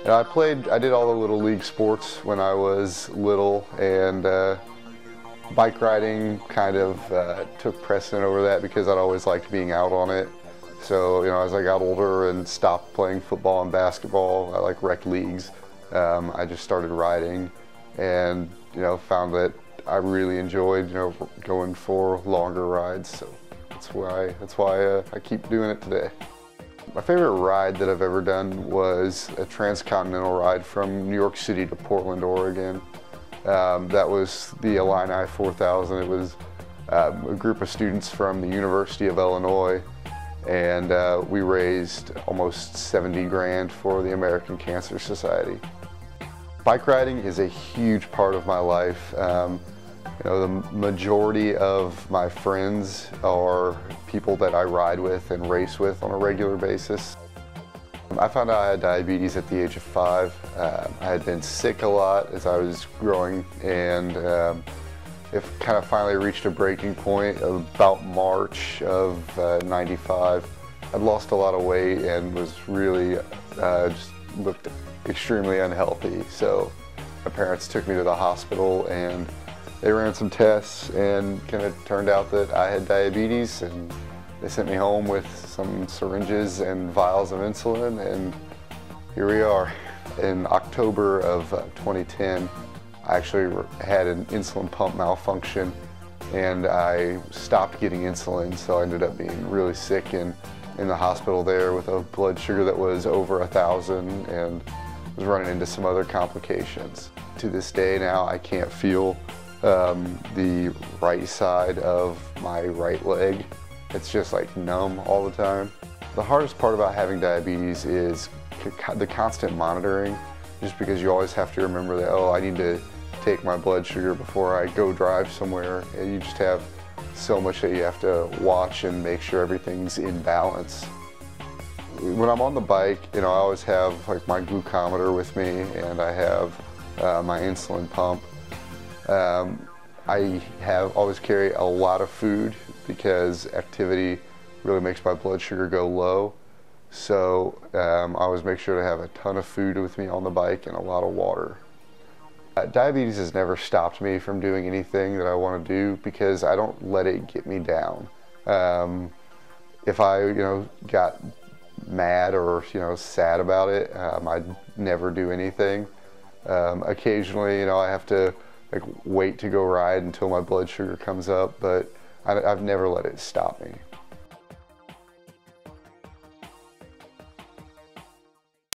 I did all the little league sports when I was little, and bike riding kind of took precedent over that because I'd always liked being out on it. So, as I got older and stopped playing football and basketball, I like rec leagues. I just started riding, and found that I really enjoyed going for longer rides. So that's why I keep doing it today. My favorite ride that I've ever done was a transcontinental ride from New York City to Portland, Oregon. That was the Illini 4000. It was a group of students from the University of Illinois, and we raised almost 70 grand for the American Cancer Society. Bike riding is a huge part of my life. The majority of my friends are people that I ride with and race with on a regular basis. I found out I had diabetes at the age of 5. I had been sick a lot as I was growing, and it kind of finally reached a breaking point about March of '95. I'd lost a lot of weight and was really just looked extremely unhealthy. So my parents took me to the hospital, and they ran some tests, and kind of turned out that I had diabetes, and they sent me home with some syringes and vials of insulin, and here we are. In October of 2010, I actually had an insulin pump malfunction, and I stopped getting insulin, so I ended up being really sick and in the hospital there with a blood sugar that was over 1,000, and was running into some other complications. To this day now, I can't feel the right side of my right leg. It's just like numb all the time. The hardest part about having diabetes is the constant monitoring, just because you always have to remember that, oh, I need to take my blood sugar before I go drive somewhere, and you just have so much that you have to watch and make sure everything's in balance. When I'm on the bike, I always have like my glucometer with me, and I have my insulin pump. I always carry a lot of food because activity really makes my blood sugar go low. So I always make sure to have a ton of food with me on the bike and a lot of water. Diabetes has never stopped me from doing anything that I want to do because I don't let it get me down. If I got mad or sad about it, I'd never do anything. Occasionally, I have to wait to go ride until my blood sugar comes up, but I've never let it stop me.